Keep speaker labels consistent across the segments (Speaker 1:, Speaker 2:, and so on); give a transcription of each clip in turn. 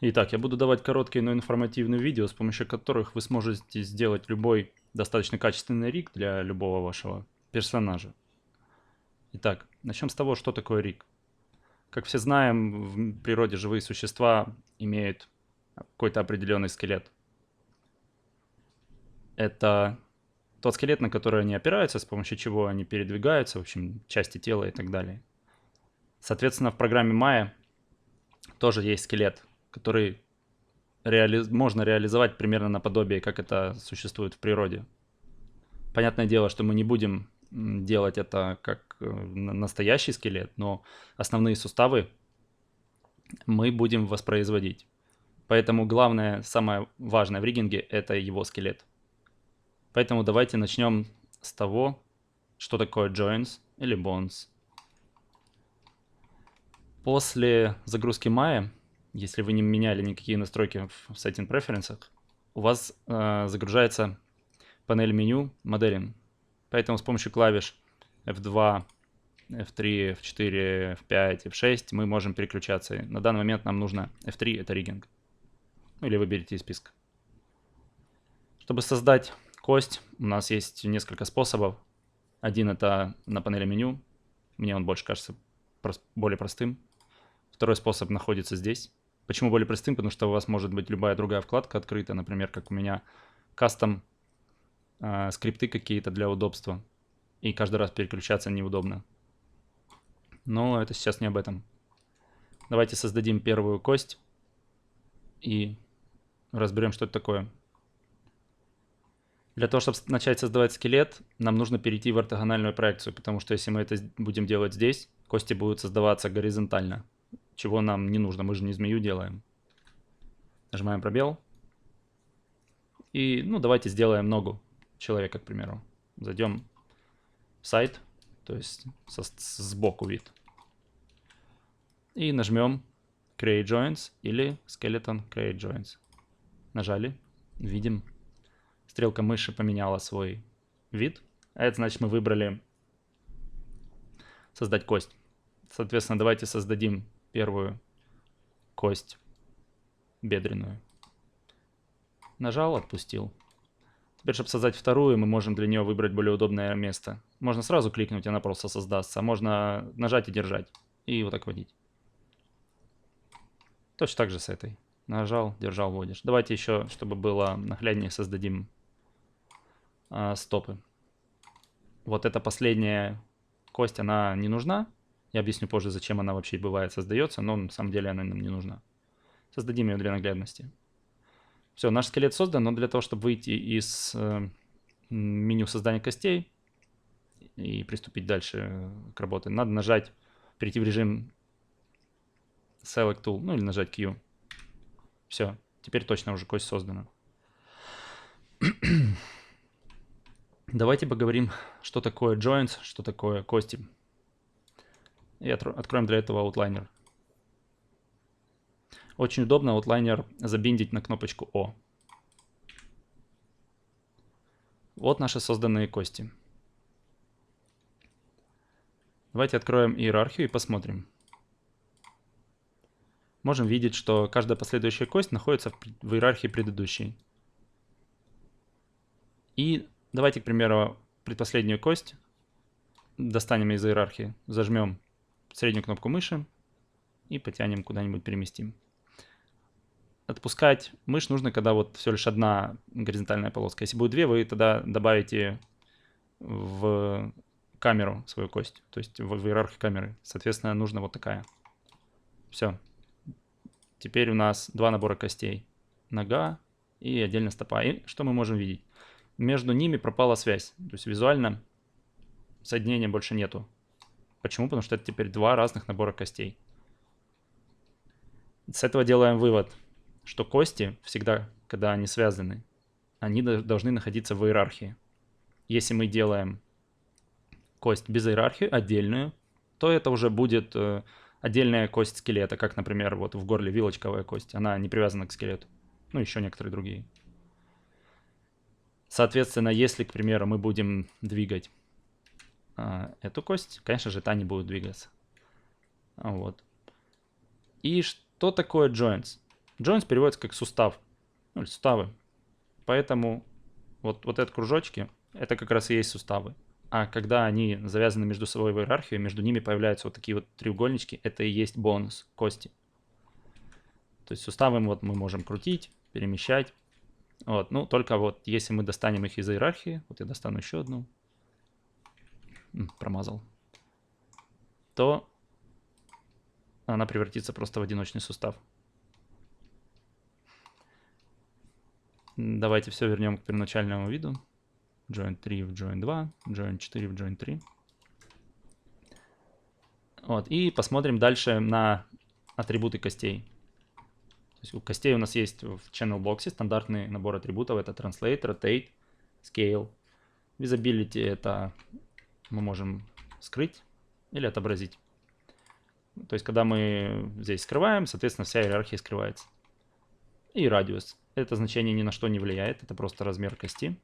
Speaker 1: Итак, я буду давать короткие, но информативные видео, с помощью которых вы сможете сделать любой достаточно качественный риг для любого вашего персонажа. Итак, начнем с того, что такое риг. Как все знаем, в природе живые существа имеют какой-то определенный скелет. Это тот скелет, на который они опираются, с помощью чего они передвигаются, в общем, части тела и так далее. Соответственно, в программе Maya тоже есть скелет, который можно реализовать примерно наподобие, как это существует в природе. Понятное дело, что мы не будем делать это как настоящий скелет, но основные суставы мы будем воспроизводить. Поэтому главное, самое важное в риггинге – это его скелет. Поэтому давайте начнем с того, что такое joints или bones. После загрузки Maya, если вы не меняли никакие настройки в Setting Preferences, у вас загружается панель меню Modeling. Поэтому с помощью клавиш F2, F3, F4, F5, F6 мы можем переключаться. На данный момент нам нужно F3, это rigging. Ну, или выберите из списка. Чтобы создать кость, у нас есть несколько способов. Один это на панели меню. Мне он больше кажется более простым. Второй способ находится здесь. Почему более простым? Потому что у вас может быть любая другая вкладка открыта. Например, как у меня кастом скрипты какие-то для удобства. И каждый раз переключаться неудобно. Но это сейчас не об этом. Давайте создадим первую кость и разберем, что это такое. Для того, чтобы начать создавать скелет, нам нужно перейти в ортогональную проекцию, потому что если мы это будем делать здесь, кости будут создаваться горизонтально, чего нам не нужно, мы же не змею делаем. Нажимаем пробел. И, давайте сделаем ногу человека, к примеру. Зайдем в сайт, то есть сбоку вид. И нажмем Create Joints или Skeleton Create Joints. Нажали, видим. Стрелка мыши поменяла свой вид. А это значит, мы выбрали создать кость. Соответственно, давайте создадим первую кость бедренную. Нажал, отпустил. Теперь, чтобы создать вторую, мы можем для нее выбрать более удобное место. Можно сразу кликнуть, она просто создастся. А можно нажать и держать. И вот так водить. Точно так же с этой. Нажал, держал, вводишь. Давайте еще, чтобы было нагляднее, создадим стопы. Вот эта последняя кость, она не нужна. Я объясню позже, зачем она вообще бывает создается, но на самом деле она нам не нужна. Создадим ее для наглядности. Все, наш скелет создан, но для того, чтобы выйти из меню создания костей и приступить дальше к работе, надо нажать, перейти в режим Select Tool, или нажать Q. Все, теперь точно уже кость создана. Давайте поговорим, что такое joints, что такое кости. И откроем для этого Outliner. Очень удобно Outliner забиндить на кнопочку O. Вот наши созданные кости. Давайте откроем иерархию и посмотрим. Можем видеть, что каждая последующая кость находится в иерархии предыдущей. И давайте, к примеру, предпоследнюю кость достанем из иерархии, зажмем среднюю кнопку мыши и потянем куда-нибудь, переместим. Отпускать мышь нужно, когда вот всего лишь одна горизонтальная полоска. Если будет две, вы тогда добавите в камеру свою кость, то есть в иерархию камеры. Соответственно, нужна вот такая. Все. Теперь у нас два набора костей. Нога и отдельно стопа. И что мы можем видеть? Между ними пропала связь. То есть визуально соединения больше нету. Почему? Потому что это теперь два разных набора костей. С этого делаем вывод, что кости всегда, когда они связаны, они должны находиться в иерархии. Если мы делаем кость без иерархии, отдельную, то это уже будет отдельная кость скелета, как, например, вот в горле вилочковая кость. Она не привязана к скелету. Ну, еще некоторые другие. Соответственно, если, к примеру, мы будем двигать эту кость, конечно же, та не будет двигаться. Вот. И что такое joints? Joints переводится как сустав, ну, или суставы. Поэтому вот этот кружочки, это как раз и есть суставы. А когда они завязаны между собой в иерархию, между ними появляются вот такие вот треугольнички, это и есть бонус, кости. То есть суставы вот мы можем крутить, перемещать. Вот, ну, только вот если мы достанем их из иерархии, вот я достану еще одну, промазал, то она превратится просто в одиночный сустав. Давайте все вернем к первоначальному виду. Join 3 в Join 2, Join 4 в Join 3. Вот, и посмотрим дальше на атрибуты костей. То есть у костей у нас есть в channel боксе стандартный набор атрибутов. Это Translate, Rotate, Scale. Visibility это мы можем скрыть или отобразить. То есть когда мы здесь скрываем, соответственно, вся иерархия скрывается. И радиус. Это значение ни на что не влияет, это просто размер кости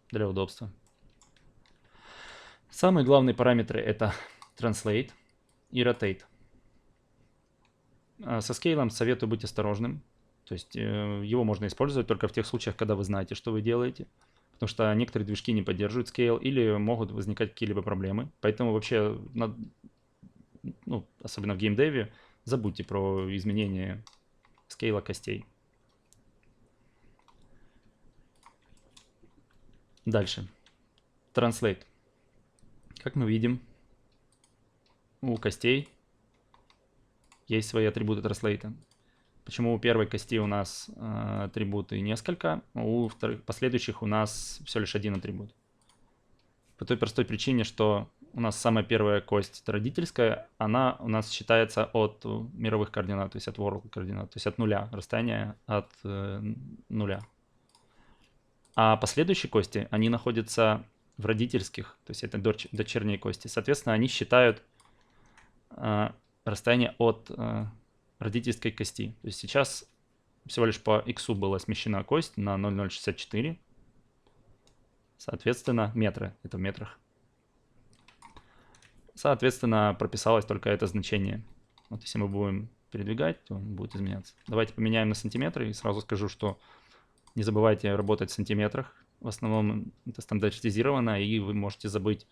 Speaker 1: для удобства. Самые главные параметры это Translate и Rotate. Со скейлом советую быть осторожным. То есть его можно использовать только в тех случаях, когда вы знаете, что вы делаете. Потому что некоторые движки не поддерживают скейл или могут возникать какие-либо проблемы. Поэтому вообще, ну, особенно в геймдеве, забудьте про изменение скейла костей. Дальше. Translate. Как мы видим, у костей есть свои атрибуты Translate. Почему у первой кости у нас атрибуты несколько, а у последующих у нас всего лишь один атрибут? По той простой причине, что у нас самая первая кость, это родительская, она у нас считается от мировых координат, то есть от world координат, то есть от нуля, расстояние от нуля. А последующие кости, они находятся в родительских, то есть это дочерние кости. Соответственно, они считают расстояние от родительской кости. То есть сейчас всего лишь по x была смещена кость на 0,064. Соответственно, метры. Это в метрах. Соответственно, прописалось только это значение. Вот если мы будем передвигать, то он будет изменяться. Давайте поменяем на сантиметры. И сразу скажу, что не забывайте работать в сантиметрах. В основном это стандартизировано, и вы можете забыть,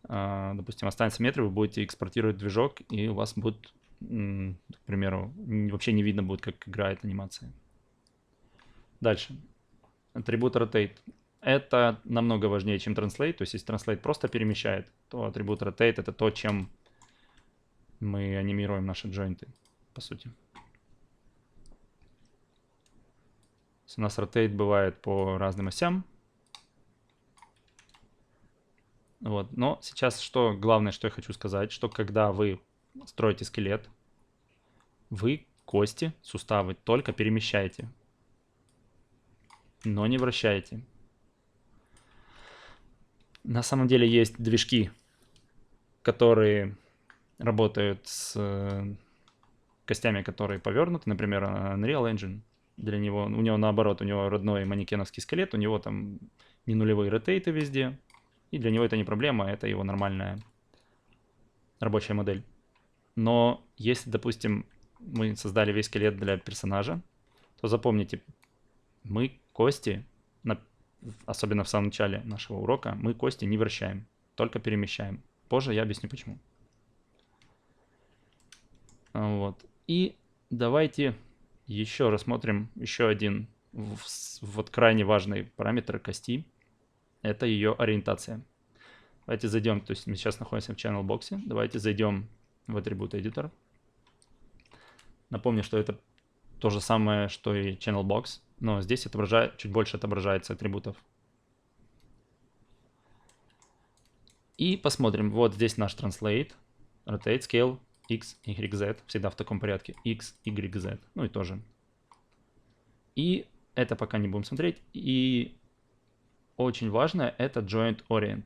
Speaker 1: допустим, останется метры, вы будете экспортировать движок, и у вас будет, к примеру, вообще не видно будет, как играет анимация. Дальше. Атрибут Rotate. Это намного важнее, чем Translate. То есть, если Translate просто перемещает, то атрибут Rotate это то, чем мы анимируем наши джойнты, по сути. У нас Rotate бывает по разным осям. Вот. Но сейчас что главное, что я хочу сказать, что когда вы строите скелет, вы кости, суставы только перемещаете, но не вращаете. На самом деле есть движки, которые работают с костями, которые повернуты, например, Unreal Engine. Для него, у него наоборот, у него родной манекеновский скелет, у него там не нулевые ротейты везде, и для него это не проблема, это его нормальная рабочая модель. Но если, допустим, мы создали весь скелет для персонажа, то запомните, мы кости, особенно в самом начале нашего урока, мы кости не вращаем, только перемещаем. Позже я объясню почему. Вот. И давайте еще рассмотрим еще один вот крайне важный параметр кости. Это ее ориентация. Давайте зайдем, то есть мы сейчас находимся в channel боксе. Давайте зайдем в атрибут editor. Напомню, что это то же самое, что и channel box, но здесь чуть больше отображается атрибутов. И посмотрим. Вот здесь наш translate, rotate, scale, x, y, z. Всегда в таком порядке. x, y, z. Ну и тоже. И это пока не будем смотреть. И очень важно это joint orient.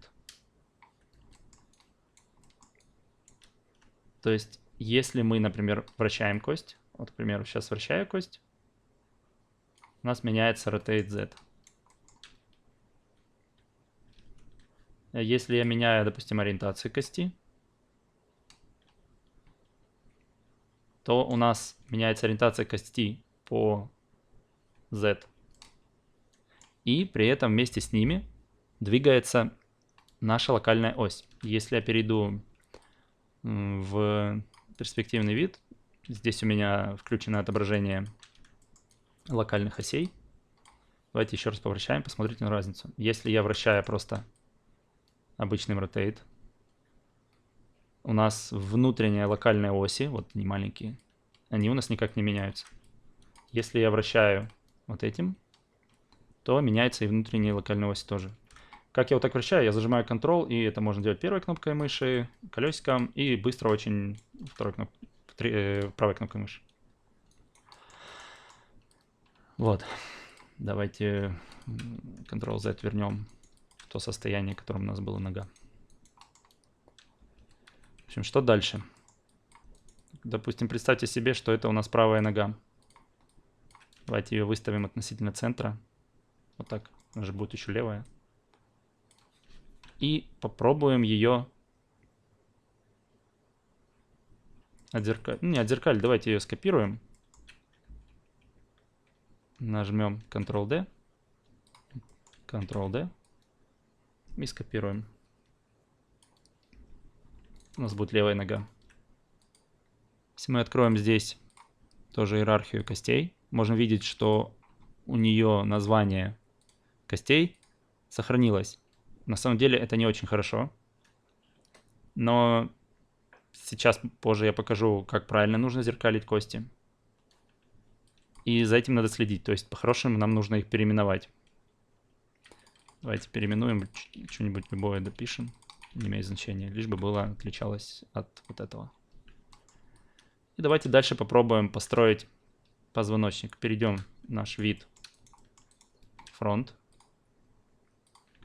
Speaker 1: То есть, если мы, например, вращаем кость, вот, к примеру, сейчас вращаю кость, у нас меняется rotate z. Если я меняю, допустим, ориентацию кости, то у нас меняется ориентация кости по Z. И при этом вместе с ними двигается наша локальная ось. Если я перейду в перспективный вид, здесь у меня включено отображение локальных осей. Давайте еще раз повращаем, посмотрите на разницу. Если я вращаю просто обычным rotate, у нас внутренние локальные оси, вот они маленькие, они у нас никак не меняются. Если я вращаю вот этим, то меняется и внутренние локальные оси тоже. Как я вот так вращаю, я зажимаю Ctrl, и это можно делать первой кнопкой мыши, колесиком, и быстро очень правой кнопкой мыши. Вот. Давайте Ctrl-Z вернем в то состояние, в котором у нас была нога. В общем, что дальше? Допустим, представьте себе, что это у нас правая нога. Давайте ее выставим относительно центра. Вот так. Она же будет еще левая. И попробуем ее отзеркалить. Не отзеркалить, давайте ее скопируем. Нажмем Ctrl-D. Ctrl-D. И скопируем. У нас будет левая нога. Если мы откроем здесь тоже иерархию костей, можем видеть, что у нее название костей сохранилось. На самом деле это не очень хорошо. Но сейчас позже я покажу, как правильно нужно зеркалить кости. И за этим надо следить. То есть по-хорошему нам нужно их переименовать. Давайте переименуем, что-нибудь любое допишем. Не имеет значения. Лишь бы было отличалось от вот этого. И давайте дальше попробуем построить позвоночник. Перейдем в наш вид фронт.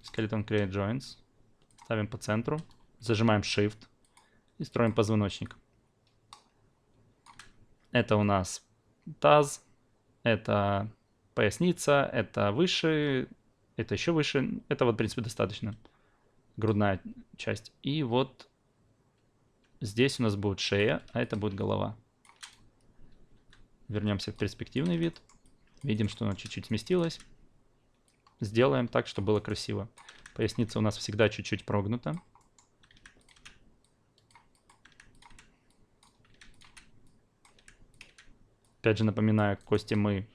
Speaker 1: Skeleton Create Joints. Ставим по центру. Зажимаем Shift. И строим позвоночник. Это у нас таз. Это поясница. Это выше. Это еще выше. Это вот, в принципе, достаточно. Грудная часть. И вот здесь у нас будет шея, а это будет голова. Вернемся в перспективный вид. Видим, что она чуть-чуть сместилась. Сделаем так, чтобы было красиво. Поясница у нас всегда чуть-чуть прогнута. Опять же напоминаю, кости мы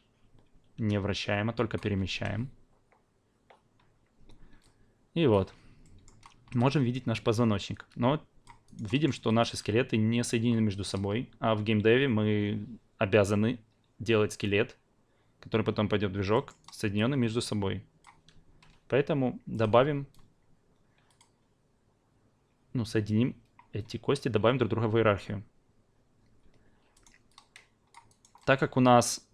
Speaker 1: не вращаем, а только перемещаем. И вот. Можем видеть наш позвоночник. Но видим, что наши скелеты не соединены между собой. А в геймдеве мы обязаны делать скелет, который потом пойдет в движок, соединенный между собой. Поэтому добавим, соединим эти кости, добавим друг друга в иерархию. Так как у нас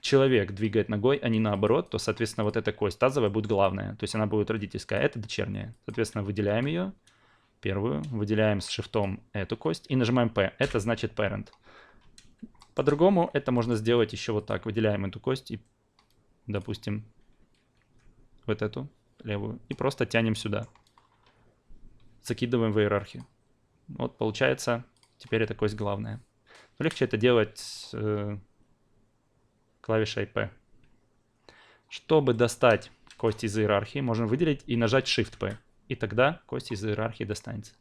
Speaker 1: человек двигает ногой, а не наоборот, то, соответственно, вот эта кость тазовая будет главная. То есть она будет родительская, а это дочерняя. Соответственно, выделяем ее, первую, выделяем с шифтом эту кость и нажимаем P. Это значит parent. По-другому это можно сделать еще вот так. Выделяем эту кость и, допустим, вот эту левую. И просто тянем сюда. Закидываем в иерархию. Вот получается, теперь эта кость главная. Но легче это делать клавишей P. Чтобы достать кость из иерархии, можем выделить и нажать Shift-P. И тогда кость из иерархии достанется.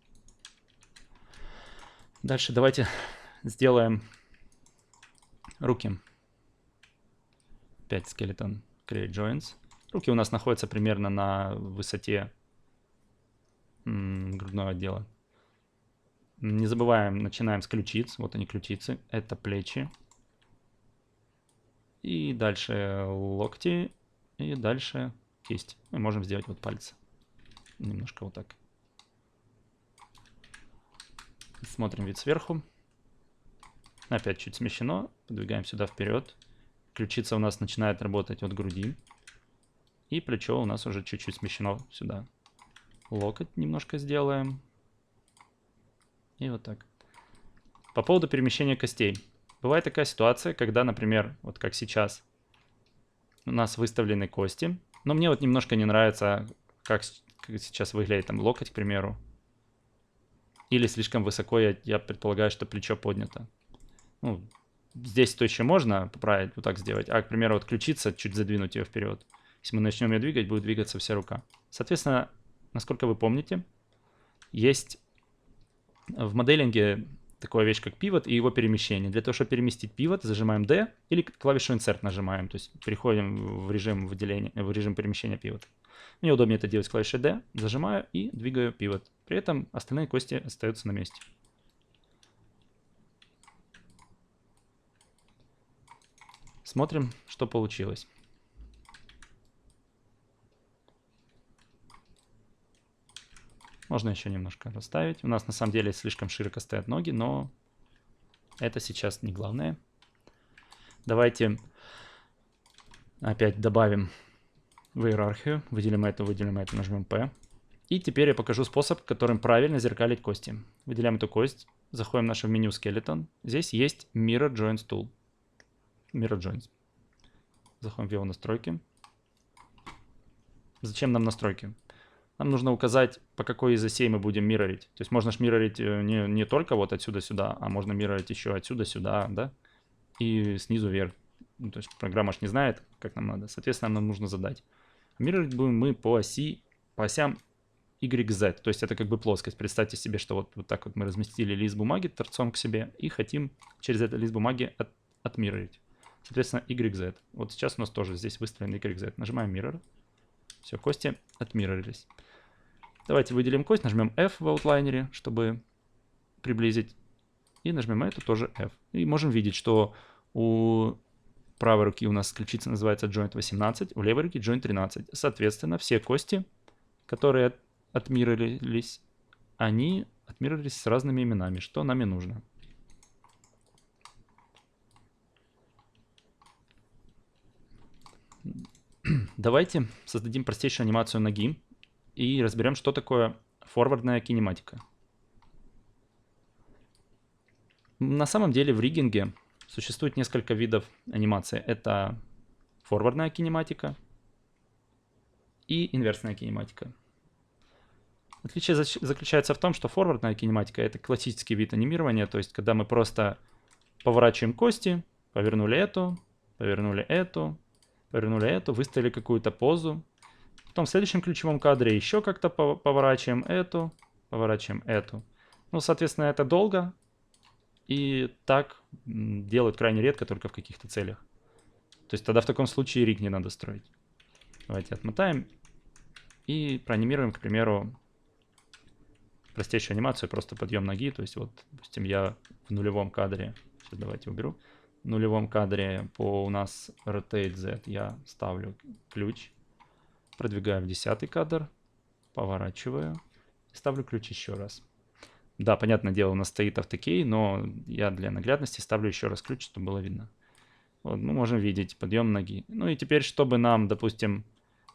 Speaker 1: Дальше давайте сделаем руки. Опять Skeleton Create Joints. Руки у нас находятся примерно на высоте грудного отдела. Не забываем, начинаем с ключиц. Вот они ключицы. Это плечи. И дальше локти. И дальше кисть. Мы можем сделать вот пальцы. Немножко вот так. Смотрим вид сверху. Опять чуть смещено. Подвигаем сюда вперед. Ключица у нас начинает работать от груди. И плечо у нас уже чуть-чуть смещено сюда. Локоть немножко сделаем. И вот так. По поводу перемещения костей. Бывает такая ситуация, когда, например, вот как сейчас, у нас выставлены кости. Но мне вот немножко не нравится, как как сейчас выглядит там локоть, к примеру. Или слишком высоко, я предполагаю, что плечо поднято. Ну, здесь то еще можно поправить, вот так сделать. А, к примеру, вот ключица, чуть задвинуть ее вперед. Если мы начнем ее двигать, будет двигаться вся рука. Соответственно, насколько вы помните, есть в моделинге такая вещь, как пивот и его перемещение. Для того, чтобы переместить пивот, зажимаем D или клавишу Insert нажимаем. То есть переходим в режим выделения, в режим перемещения пивота. Мне удобнее это делать с клавишей D. Зажимаю и двигаю пивот. При этом остальные кости остаются на месте. Смотрим, что получилось. Можно еще немножко расставить. У нас на самом деле слишком широко стоят ноги, но это сейчас не главное. Давайте опять добавим в иерархию. Выделим это, нажмем P. И теперь я покажу способ, которым правильно зеркалить кости. Выделяем эту кость, заходим в наше меню Skeleton. Здесь есть Mirror Joints Tool. Mirror Joints. Заходим в его настройки. Зачем нам настройки? Нам нужно указать, по какой из осей мы будем миррорить. То есть можно ж миррорить не только вот отсюда сюда, а можно миррорить еще отсюда сюда, да? И снизу вверх. Ну, то есть программа ж не знает, как нам надо. Соответственно, нам нужно задать. Миррорить будем мы по осям YZ. То есть это как бы плоскость. Представьте себе, что вот так вот мы разместили лист бумаги торцом к себе и хотим через этот лист бумаги отмиррорить. Соответственно, YZ. Вот сейчас у нас тоже здесь выстроен YZ. Нажимаем Mirror. Все, кости отмиррорились. Давайте выделим кость, нажмем F в аутлайнере, чтобы приблизить. И нажмем эту тоже F. И можем видеть, что у правой руки у нас ключица называется Joint 18, у левой руки Joint 13. Соответственно, все кости, которые отмиррорились, они отмиррорились с разными именами, что нам и нужно. Давайте создадим простейшую анимацию ноги и разберем, что такое форвардная кинематика. На самом деле в риггинге существует несколько видов анимации. Это форвардная кинематика и инверсная кинематика. Отличие заключается в том, что форвардная кинематика — это классический вид анимирования, то есть когда мы просто поворачиваем кости, повернули эту, выставили какую-то позу. Потом в следующем ключевом кадре еще как-то поворачиваем эту. Ну, соответственно, это долго. И так делают крайне редко, только в каких-то целях. То есть тогда в таком случае риг не надо строить. Давайте отмотаем и проанимируем, к примеру, простейшую анимацию, просто подъем ноги. То есть вот, допустим, я в нулевом кадре, сейчас давайте уберу, в нулевом кадре по у нас Rotate Z я ставлю ключ, продвигаю в 10-й кадр, поворачиваю и ставлю ключ еще раз. Да, понятное дело, у нас стоит автокей, но я для наглядности ставлю еще раз ключ, чтобы было видно. Вот, мы можем видеть подъем ноги. Ну и теперь, чтобы нам, допустим,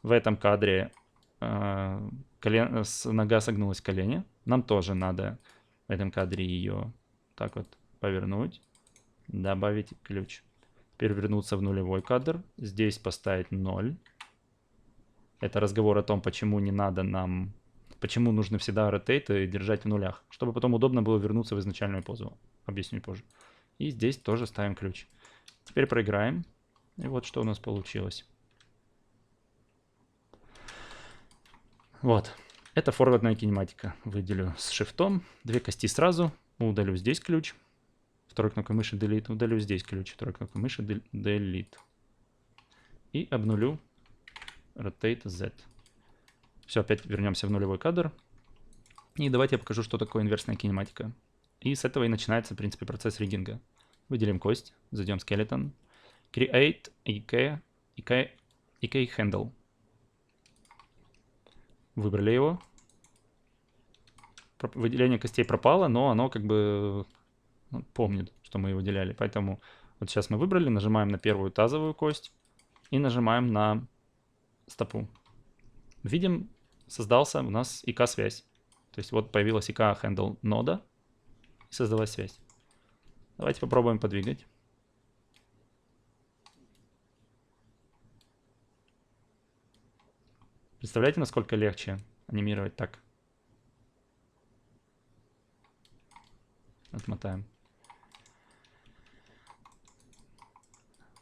Speaker 1: в этом кадре нога согнулась в колене, нам тоже надо в этом кадре ее так вот повернуть, добавить ключ. Теперь вернуться в нулевой кадр, здесь поставить 0. Это разговор о том, почему не надо нам... Почему нужно всегда rotate и держать в нулях, чтобы потом удобно было вернуться в изначальную позу. Объясню позже. И здесь тоже ставим ключ. Теперь проиграем. И вот что у нас получилось. Вот. Это форвардная кинематика. Выделю с шифтом. Две кости сразу. Удалю здесь ключ. Второй кнопкой мыши Delete. Удалю здесь ключ. Второй кнопкой мыши Delete. И обнулю Rotate Z. Все, опять вернемся в нулевой кадр. И давайте я покажу, что такое инверсная кинематика. И с этого и начинается, в принципе, процесс риггинга. Выделим кость, зайдем в Skeleton, Create EK Handle. Выбрали его. Выделение костей пропало, но оно как бы помнит, что мы его выделяли. Поэтому вот сейчас мы выбрали, нажимаем на первую тазовую кость и нажимаем на стопу. Видим, создался у нас ИК-связь. То есть вот появилась ИК-handle нода и создалась связь. Давайте попробуем подвигать. Представляете, насколько легче анимировать так. Отмотаем.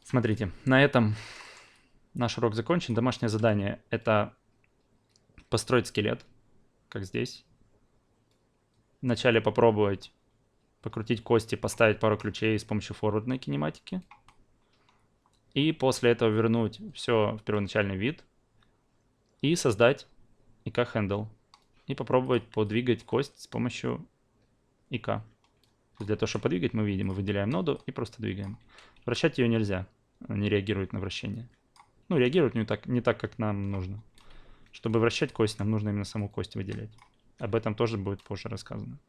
Speaker 1: Смотрите, на этом наш урок закончен. Домашнее задание — это построить скелет, как здесь. Вначале попробовать покрутить кости, поставить пару ключей с помощью форвардной кинематики. И после этого вернуть все в первоначальный вид и создать IK handle. И попробовать подвигать кость с помощью IK. Для того, чтобы подвигать, мы видим, мы выделяем ноду и просто двигаем. Вращать ее нельзя, она не реагирует на вращение. Ну, реагирует не так, как нам нужно. Чтобы вращать кость, нам нужно именно саму кость выделять. Об этом тоже будет позже рассказано.